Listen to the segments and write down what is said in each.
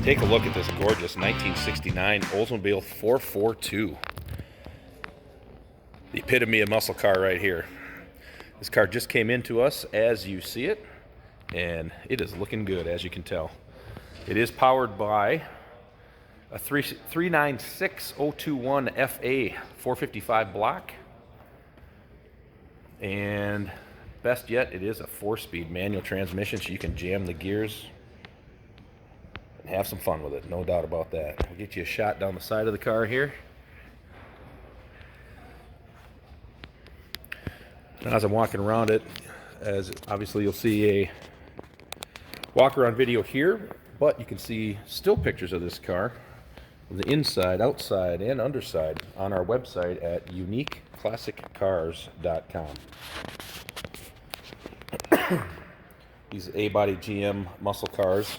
Take a look at this gorgeous 1969 Oldsmobile 442. The epitome of muscle car right here. This car just came into us as you see it, and it is looking good, as you can tell. It is powered by a 396021 FA 455 block, and best yet, it is a 4-speed manual transmission, so you can jam the gears and have some fun with it, no doubt about that. I'll get you a shot down the side of the car here. Now, as I'm walking around it, as obviously you'll see a walk around video here, but you can see still pictures of this car, the inside, outside, and underside on our website at uniqueclassiccars.com. These A-body GM muscle cars,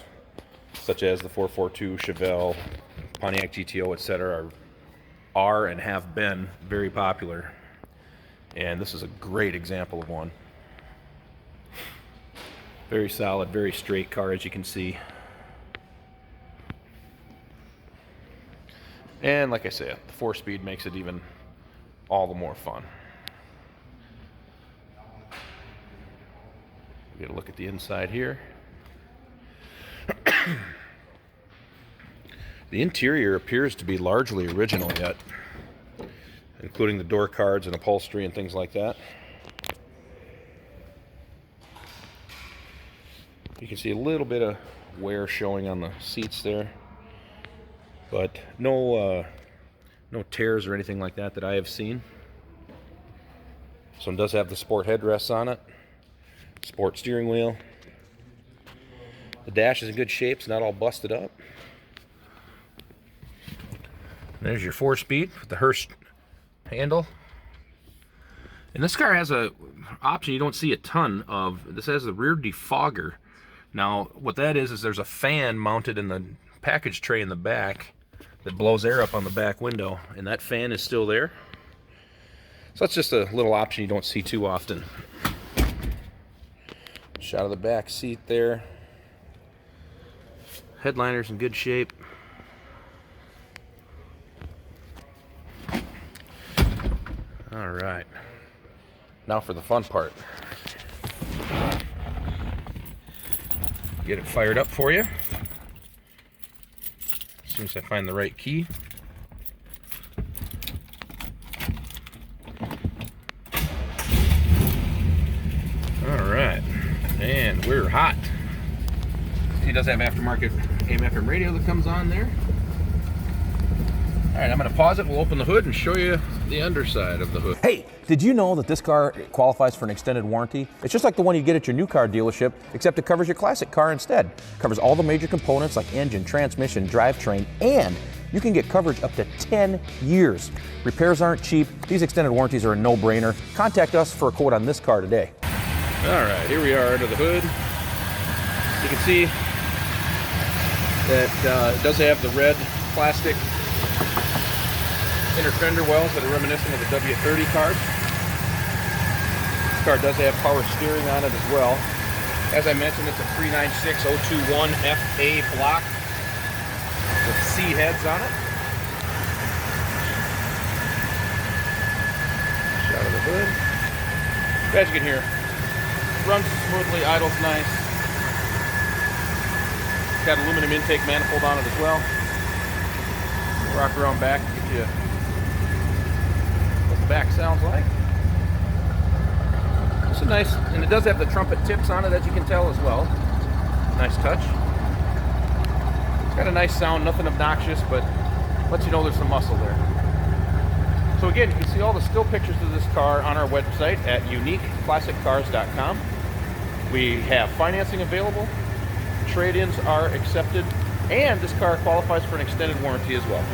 such as the 442, Chevelle, Pontiac GTO, etc., are and have been very popular. And this is a great example of one. Very solid, very straight car, as you can see. And like I said, the 4-speed makes it even all the more fun. Get a look at the inside here. The interior appears to be largely original yet, including the door cards and upholstery and things like that. You can see a little bit of wear showing on the seats there, but no tears or anything like that I have seen. This one does have the sport headrests on it, sport steering wheel. The dash is in good shape, it's not all busted up. There's your 4-speed with the Hurst handle. And this car has a option you don't see a ton of. This has the rear defogger. Now what that is there's a fan mounted in the package tray in the back that blows air up on the back window, and that fan is still there. So that's just a little option you don't see too often. Shot of the back seat there. Headliner's in good shape. All right, now for the fun part. Get it fired up for you as soon as I find the right key. All right, and we're hot. He does have aftermarket AM/FM radio that comes on there. All right, I'm going to pause it. We'll open the hood and show you the underside of the hood. Hey, did you know that this car qualifies for an extended warranty? It's just like the one you get at your new car dealership, except it covers your classic car instead. It covers all the major components like engine, transmission, drivetrain, and you can get coverage up to 10 years. Repairs aren't cheap. These extended warranties are a no-brainer. Contact us for a quote on this car today. All right, here we are under the hood. You can see that it does have the red plastic inner fender wells that are reminiscent of the W30 cars. This car does have power steering on it as well. As I mentioned, it's a 396021 FA block with C heads on it. Shot of the hood. As you can hear, runs smoothly, idles nice. It's got aluminum intake manifold on it as well. Rock around back, get you what the back sounds like. It's a nice, and it does have the trumpet tips on it, as you can tell as well. Nice touch. It's got a nice sound, nothing obnoxious, but lets you know there's some muscle there. So again, you can see all the still pictures of this car on our website at uniqueclassiccars.com. We have financing available, trade-ins are accepted, and this car qualifies for an extended warranty as well.